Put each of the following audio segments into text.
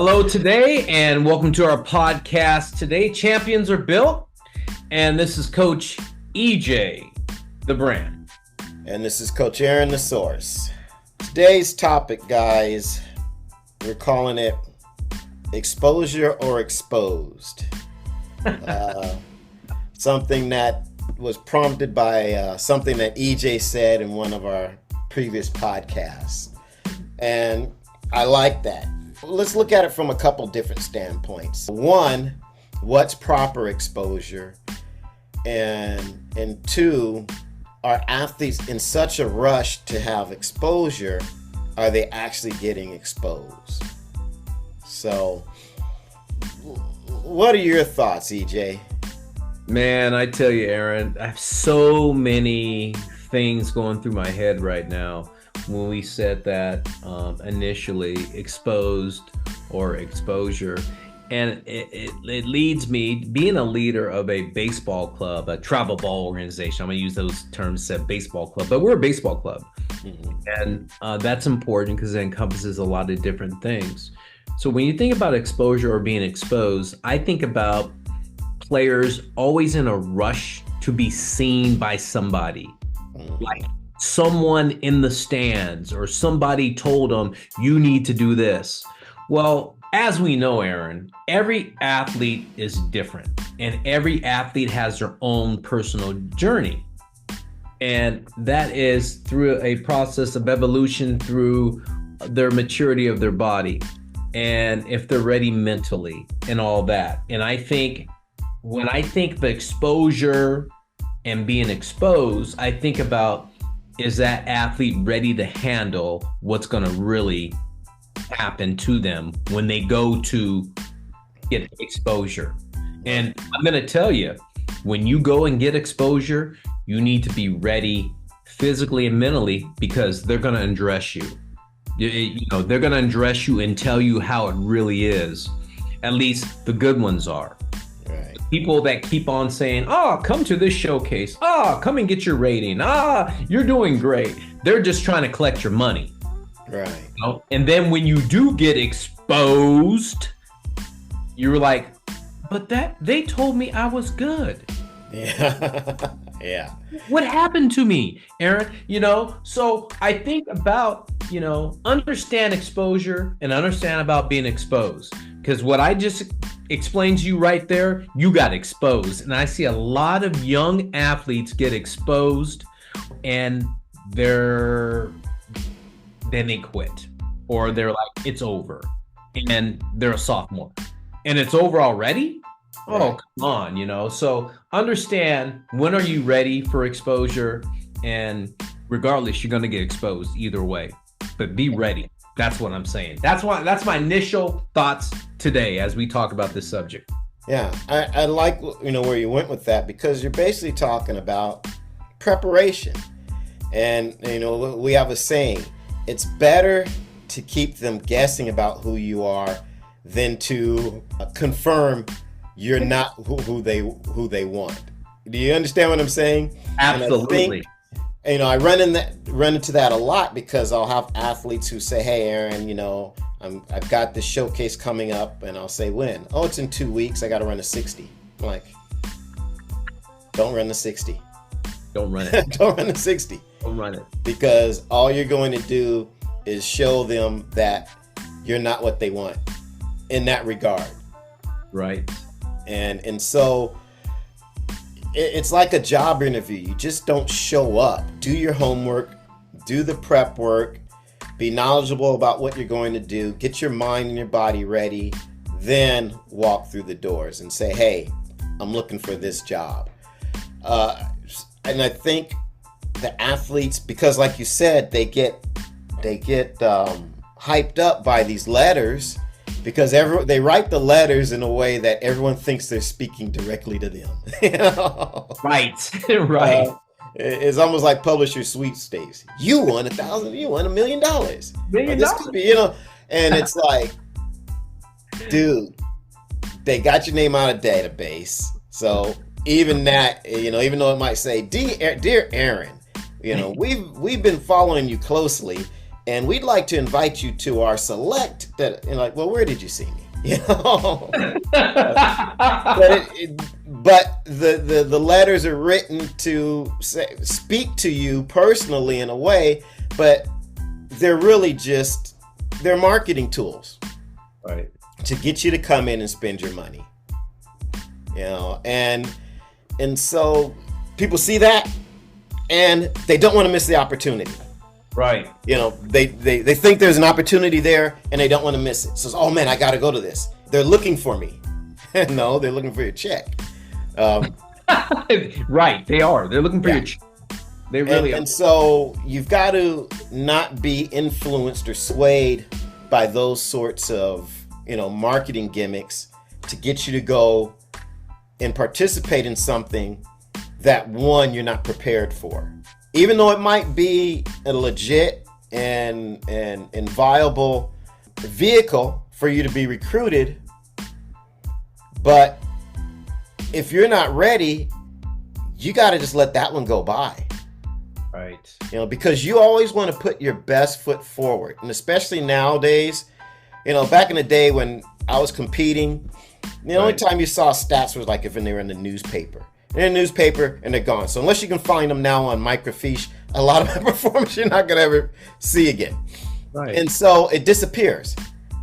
Hello today, and welcome to our podcast. Today, champions are built, and this is Coach EJ, the brand. And this is Coach Aaron, the source. Today's topic, guys, we're calling it exposure or exposed. Something that was prompted by something that EJ said in one of our previous podcasts. And I like that. Let's look at it from a couple different standpoints. One, what's proper exposure? And two, are athletes in such a rush to have exposure? Are they actually getting exposed? So, what are your thoughts, EJ? Man, I tell you, Aaron, I have so many things going through my head right now when we said that initially, exposed or exposure. And it leads me, being a leader of a baseball club, a travel ball organization, I'm going to use those terms, said baseball club, but we're a baseball club. Mm-hmm. And that's important because it encompasses a lot of different things. So when you think about exposure or being exposed, I think about players always in a rush to be seen by somebody. Mm-hmm. Like someone in the stands or somebody told them, you need to do this. Well, as we know, Aaron, every athlete is different and every athlete has their own personal journey. And that is through a process of evolution through their maturity of their body and if they're ready mentally and all that. And I think when I think the exposure and being exposed, I think about, is that athlete ready to handle what's going to really happen to them when they go to get exposure? And I'm going to tell you, when you go and get exposure, you need to be ready physically and mentally because they're going to undress you. They're going to undress you and tell you how it really is. At least the good ones are. Right. People that keep on saying, come to this showcase. Come and get your rating. You're doing great. They're just trying to collect your money. Right. And then when you do get exposed, you're like, but they told me I was good. Yeah. Yeah. What happened to me, Aaron? So I think about, understand exposure and understand about being exposed. Because what I just explained to you right there, you got exposed. And I see a lot of young athletes get exposed and then they quit, or they're like, it's over, and they're a sophomore and it's over already. Right. Oh, come on, so understand, when are you ready for exposure? And regardless, you're going to get exposed either way, but be ready. That's what I'm saying. That's my initial thoughts today as we talk about this subject. Yeah, I like where you went with that, because you're basically talking about preparation. And we have a saying, it's better to keep them guessing about who you are than to confirm you're not who they want. Do you understand what I'm saying? Absolutely. And I think, I run into that a lot, because I'll have athletes who say, hey, Aaron, I've got this showcase coming up, and I'll say, when? Oh, it's in 2 weeks. I got to run a 60. I'm like, don't run the 60. Don't run it. Don't run the 60. Don't run it. Because all you're going to do is show them that you're not what they want in that regard. Right. And so it's like a job interview. You just don't show up. Do your homework, do the prep work, be knowledgeable about what you're going to do, get your mind and your body ready, then walk through the doors and say, hey, I'm looking for this job. And I think the athletes, because like you said, they get hyped up by these letters, because they write the letters in a way that everyone thinks they're speaking directly to them. Right. Right. It's almost like publisher sweepstakes. You won $1,000. You won $1 million. This could be, and it's like, dude, they got your name out of database. So even that, even though it might say, dear Aaron, we've been following you closely, and we'd like to invite you to our select that. And like, well, where did you see me? You know, but the letters are written to speak to you personally in a way, but they're really just they're marketing tools, Right. to get you to come in and spend your money. You know, and so people see that, and they don't want to miss the opportunity. Right. You know, they think there's an opportunity there, and they don't want to miss it. So, oh man, I got to go to this. They're looking for me. No, they're looking for your check. Right. They are. They're looking for your. They really are. And so you've got to not be influenced or swayed by those sorts of, you know, marketing gimmicks to get you to go and participate in something that, one, you're not prepared for. Even though it might be a legit and viable vehicle for you to be recruited, but if you're not ready, you got to just let that one go by. Right. You know, because you always want to put your best foot forward. And especially nowadays, you know, back in the day when I was competing, the only time you saw stats was like if they were in the newspaper. They're in the newspaper and they're gone. So unless you can find them now on microfiche, a lot of my performance you're not going to ever see again. Right. And so it disappears.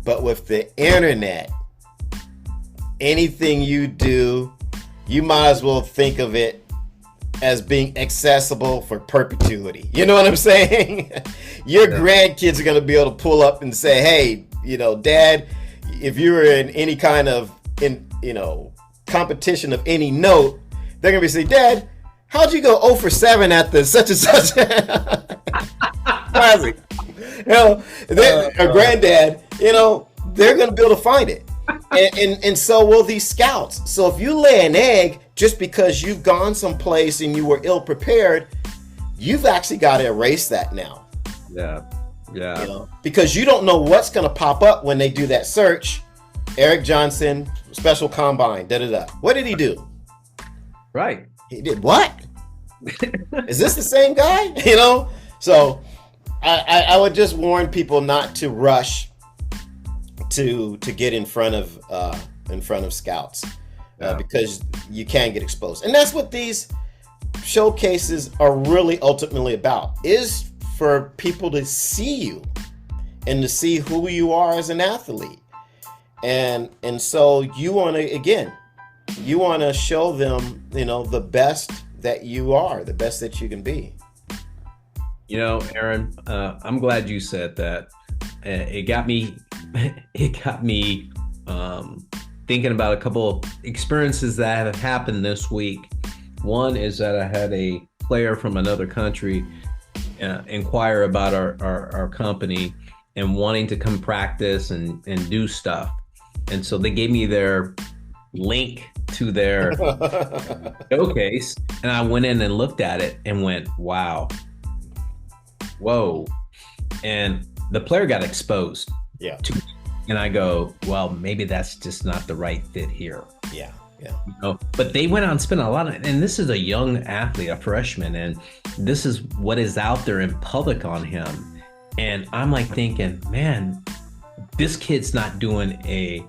But with the internet, anything you do, you might as well think of it as being accessible for perpetuity. You know what I'm saying? Your grandkids are going to be able to pull up and say, hey, you know, Dad, if you were in any kind of, competition of any note, they're going to be saying, Dad, how'd you go 0 for 7 at the such and such? Classic. You know, or granddad, you know, they're going to be able to find it. And so will these scouts. So if you lay an egg just because you've gone someplace and you were ill prepared, you've actually got to erase that now. Yeah. Yeah. You know, because you don't know what's going to pop up when they do that search. Eric Johnson, special combine, da-da-da. What did he do? Right. He did what? Is this the same guy? You know? So I would just warn people not to rush to get in front of scouts, because you can get exposed. And that's what these showcases are really ultimately about, is for people to see you and to see who you are as an athlete. And so you want to show them, you know, the best that you are, the best that you can be. You know, Aaron, I'm glad you said that. It got me thinking about a couple experiences that have happened this week. One is that I had a player from another country inquire about our company and wanting to come practice and do stuff. And so they gave me their link to their showcase, and I went in and looked at it and went, wow, whoa. And the player got exposed. Yeah. And I go, well, maybe that's just not the right fit here. Yeah. Yeah. You know, but they went out and spent a lot of, and this is a young athlete, a freshman, and this is what is out there in public on him. And I'm like thinking, man, this kid's not doing a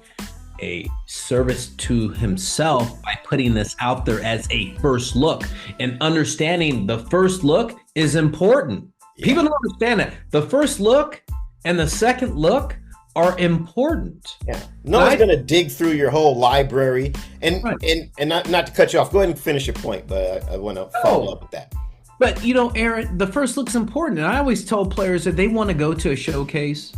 service to himself by putting this out there as a first look, and understanding the first look is important. Yeah. People don't understand that. The first look and the second look are important. Yeah. No one's going to dig through your whole library. And not to cut you off, go ahead and finish your point, but I want to follow up with that. But, you know, Aaron, the first look's important. And I always tell players that they want to go to a showcase,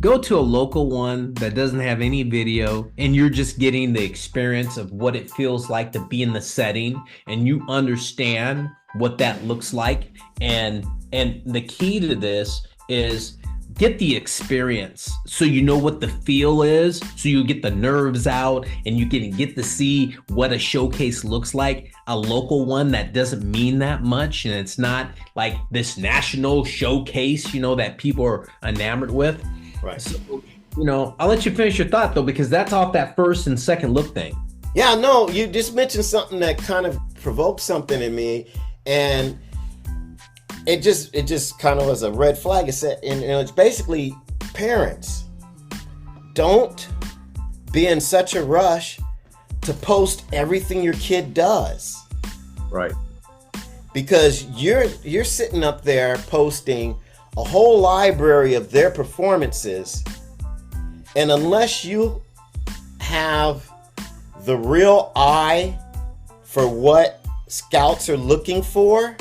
go to a local one that doesn't have any video, and you're just getting the experience of what it feels like to be in the setting, and you understand what that looks like. And the key to this is get the experience, so you know what the feel is, so you get the nerves out and you can get to see what a showcase looks like. A local one that doesn't mean that much, and it's not like this national showcase, you know, that people are enamored with. Right. So, you know, I'll let you finish your thought though, because that's off that first and second look thing. Yeah, no, you just mentioned something that kind of provoked something in me. And it just kind of was a red flag. It said, and it's basically parents, don't be in such a rush to post everything your kid does. Right. Because you're sitting up there posting a whole library of their performances, and unless you have the real eye for what scouts are looking for,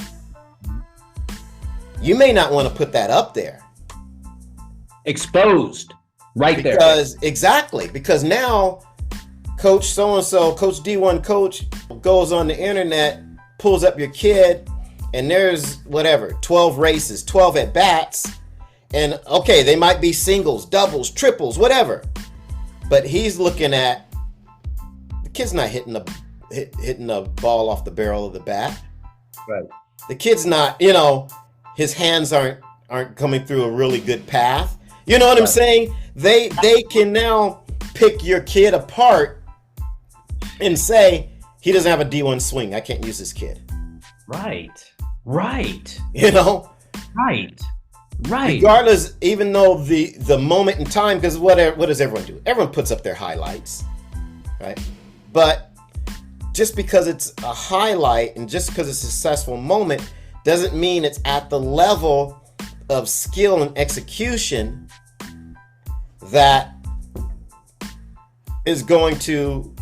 you may not want to put that up there. Exposed right there. Because now coach so-and-so, coach D1 coach goes on the internet, pulls up your kid, and there's whatever, 12 races, 12 at bats, and okay, they might be singles, doubles, triples, whatever, but he's looking at the kid's not hitting the ball off the barrel of the bat. Right. The kid's not, his hands aren't coming through a really good path. You know what I'm saying? They can now pick your kid apart and say, he doesn't have a D1 swing, I can't use this kid. Right. Right. Right. Regardless, even though the moment in time, because what does everyone do? Everyone puts up their highlights, right? But just because it's a highlight and just because it's a successful moment doesn't mean it's at the level of skill and execution that is going to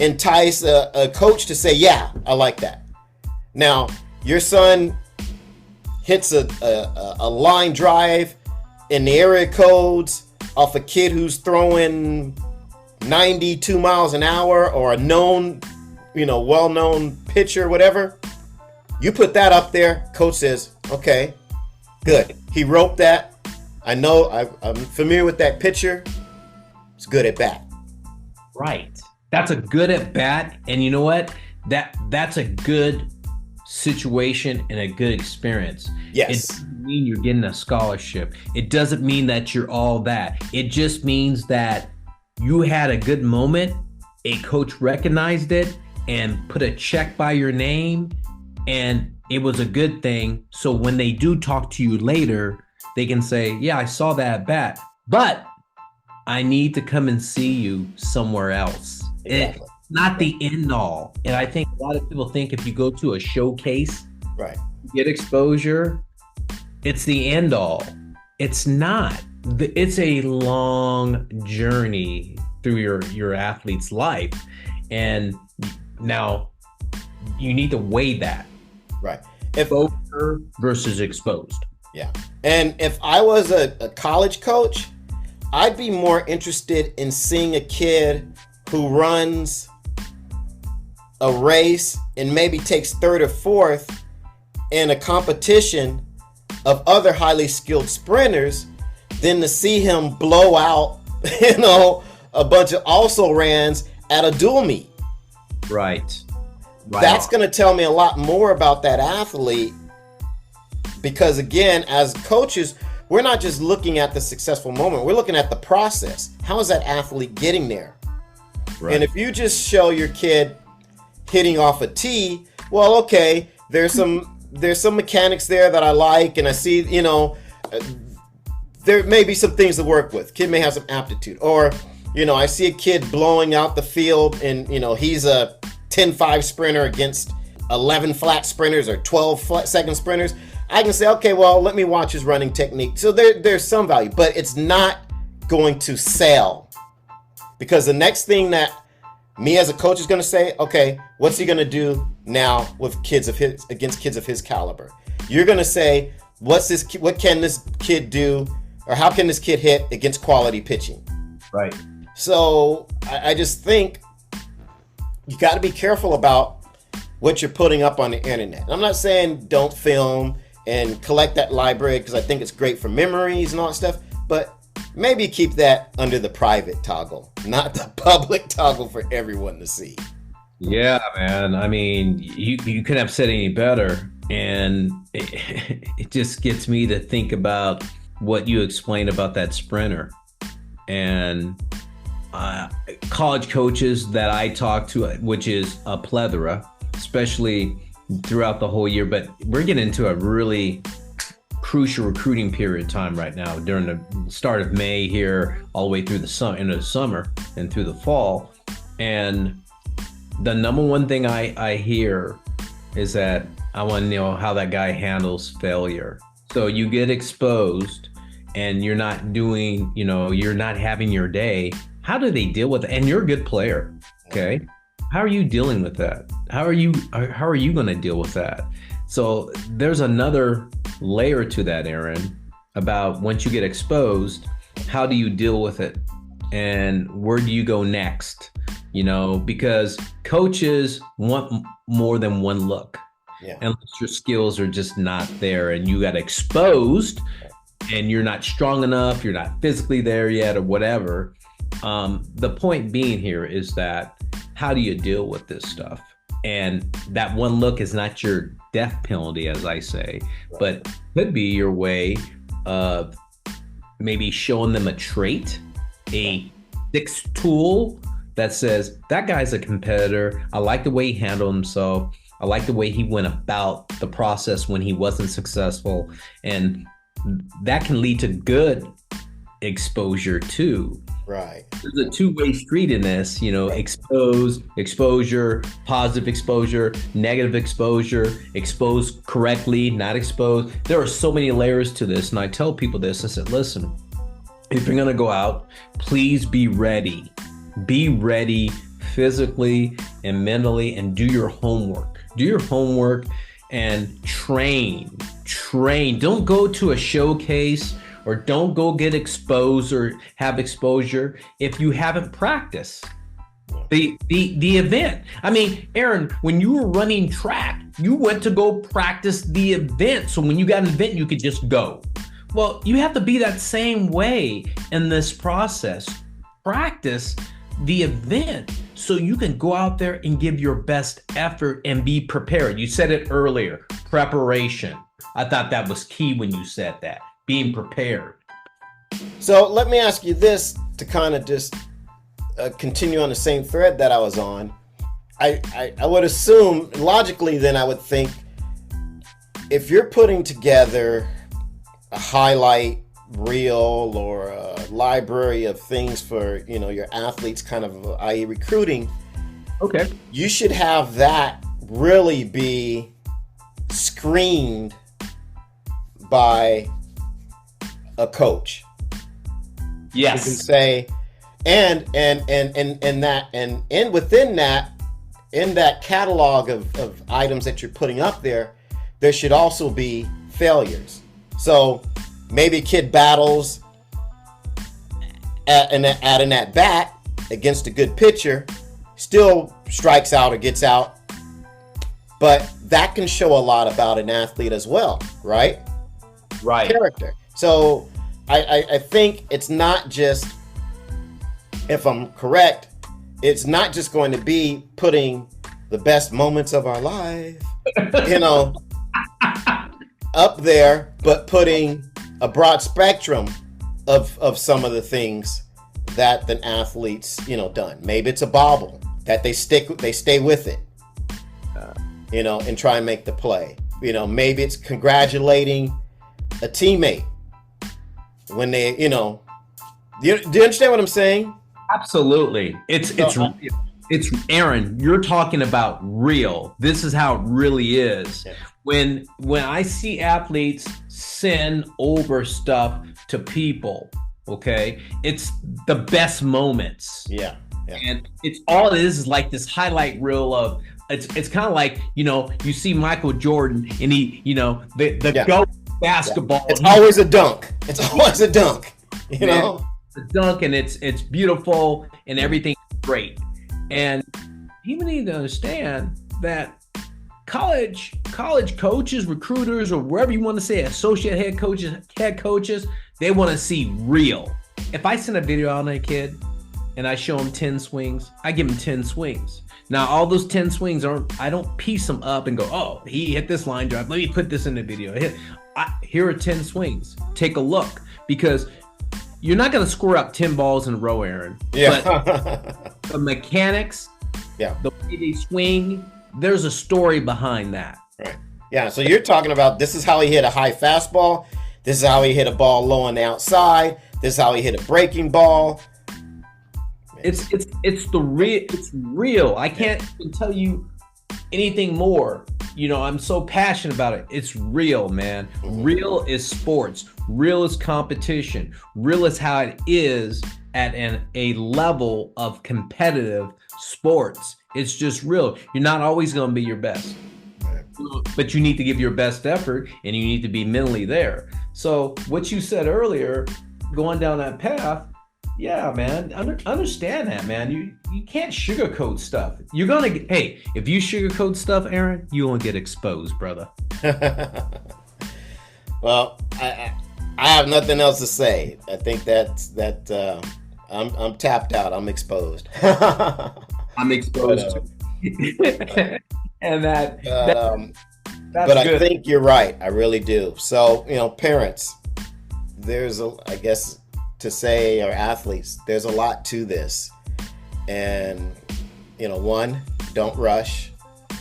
entice a coach to say, yeah, I like that. Now, your son hits a line drive in the area codes off a kid who's throwing 92 miles an hour, or a known, well-known pitcher, whatever. You put that up there, coach says, okay, good. He roped that. I know, I'm familiar with that pitcher. It's good at bat. Right. That's a good at bat. And you know what? That's a good situation and a good experience. Yes. It doesn't mean you're getting a scholarship. It doesn't mean that you're all that. It just means that you had a good moment, a coach recognized it and put a check by your name, and it was a good thing. So when they do talk to you later, they can say, yeah, I saw that at bat, but I need to come and see you somewhere else. Exactly. It's not the end all. And I think a lot of people think if you go to a showcase, right, get exposure, it's the end all. It's not. It's a long journey through your athlete's life. And now you need to weigh that. Right. Exposure versus exposed. Yeah. And if I was a college coach, I'd be more interested in seeing a kid who runs a race and maybe takes third or fourth in a competition of other highly skilled sprinters than to see him blow out, a bunch of also rans at a dual meet. Right. That's going to tell me a lot more about that athlete, because again, as coaches, we're not just looking at the successful moment. We're looking at the process. How is that athlete getting there? Right. And if you just show your kid hitting off a tee, well, okay, there's some mechanics there that I like, and I see, there may be some things to work with. Kid may have some aptitude, or I see a kid blowing out the field, and he's a 10-5 sprinter against 11 flat sprinters or 12 flat second sprinters. I can say, okay, well, let me watch his running technique. So there's some value, but it's not going to sell, because the next thing that me as a coach is going to say, okay, what's he going to do now with kids of his, against kids of his caliber? You're going to say, what can this kid do, or how can this kid hit against quality pitching? Right. So I just think you got to be careful about what you're putting up on the internet. I'm not saying don't film and collect that library, because I think it's great for memories and all that stuff, but maybe keep that under the private toggle, not the public toggle for everyone to see. Yeah, man. I mean, you couldn't have said any better. And it just gets me to think about what you explained about that sprinter. And college coaches that I talk to, which is a plethora, especially throughout the whole year, but we're getting into a really crucial recruiting period of time right now during the start of May here, all the way through the summer, into the summer and through the fall. And the number one thing I hear is that I want to know how that guy handles failure. So you get exposed and you're not doing, you're not having your day. How do they deal with it? And you're a good player. Okay. How are you dealing with that? How are you going to deal with that? So there's another layer to that, Aaron, about once you get exposed, how do you deal with it? And where do you go next? Because coaches want more than one look. Yeah. Unless your skills are just not there and you got exposed and you're not strong enough, you're not physically there yet or whatever. The point being here is that how do you deal with this stuff? And that one look is not your death penalty, as I say, but could be your way of maybe showing them a trait, a fixed tool that says, that guy's a competitor. I like the way he handled himself. I like the way he went about the process when he wasn't successful. And that can lead to good exposure too. Right. There's a two-way street in this, exposure, positive exposure, negative exposure, exposed correctly, not exposed. There are so many layers to this. And I tell people this, I said, listen, if you're going to go out, please be ready. Be ready physically and mentally, and do your homework. Do your homework and train. Don't go to a showcase or don't go get exposed or have exposure if you haven't practiced the event. I mean, Aaron, when you were running track, you went to go practice the event. So when you got an event, you could just go. Well, you have to be that same way in this process. Practice the event so you can go out there and give your best effort and be prepared. You said it earlier, preparation. I thought that was key when you said that, being prepared. So let me ask you this to kind of just continue on the same thread that I was on. I would assume, logically then I would think, if you're putting together a highlight reel or a library of things for your athletes, kind of i.e. recruiting, okay, you should have that really be screened by a coach. Yes. You can say, and within that, in that catalog of items that you're putting up there should also be failures. So maybe a kid battles at an at-bat against a good pitcher, still strikes out or gets out, but that can show a lot about an athlete as well, right? Right. Character. So I think it's not just, if I'm correct, it's not just going to be putting the best moments of our life, up there, but putting a broad spectrum of some of the things that the athletes, done. Maybe it's a bobble that they stay with it, and try and make the play. Maybe it's congratulating a teammate when they, do you understand what I'm saying? Absolutely. It's Aaron, you're talking about real. This is how it really is. Yeah. When I see athletes send over stuff to people, okay, it's the best moments. Yeah. And it's all it is like this highlight reel of, it's kind of like, you see Michael Jordan and he, the GOAT basketball. Yeah. It's always a dunk. It's always a dunk, know? The dunk, and it's beautiful and everything's great. And people need to understand that college coaches, recruiters, or wherever you want to say, associate head coaches, they want to see real. If I send a video out on a kid and I show him 10 swings, I give him 10 swings. Now, all those 10 swings I don't piece them up and go, oh, he hit this line drive. Let me put this in the video. Here are 10 swings. Take a look, because you're not going to score up 10 balls in a row, Aaron. Yeah. But the mechanics, yeah, the way they swing, there's a story behind that. Right. Yeah. So you're talking about this is how he hit a high fastball. This is how he hit a ball low on the outside. This is how he hit a breaking ball. It's real. I can't even tell you anything more. I'm so passionate about it. It's real, man. Real is sports. Real is competition. Real is how it is at a level of competitive sports. It's just real. You're not always going to be your best, but you need to give your best effort and you need to be mentally there. So what you said earlier, going down that path, yeah, man, understand that, man. You can't sugarcoat stuff. You're gonna get, hey, if you sugarcoat stuff, Aaron, you won't get exposed, brother. Well, I have nothing else to say. I think I'm tapped out. I'm exposed. I'm exposed. And that's but good. I think you're right. I really do. So, parents, I guess to say, or athletes, there's a lot to this. And, one, don't rush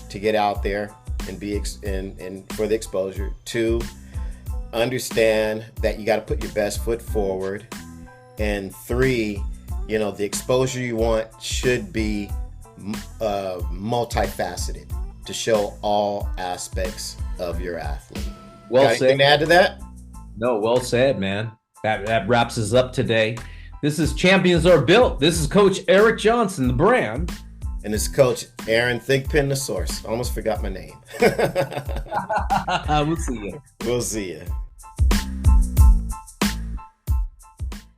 to get out there and be and for the exposure. Two, understand that you got to put your best foot forward. And three, the exposure you want should be multifaceted to show all aspects of your athlete. Well Got said. anything to add to that? No, well said, man. That wraps us up today. This is Champions Are Built. This is Coach Eric Johnson, the brand. And it's Coach Aaron Thinkpin, the source. Almost forgot my name. We'll see you. We'll see you.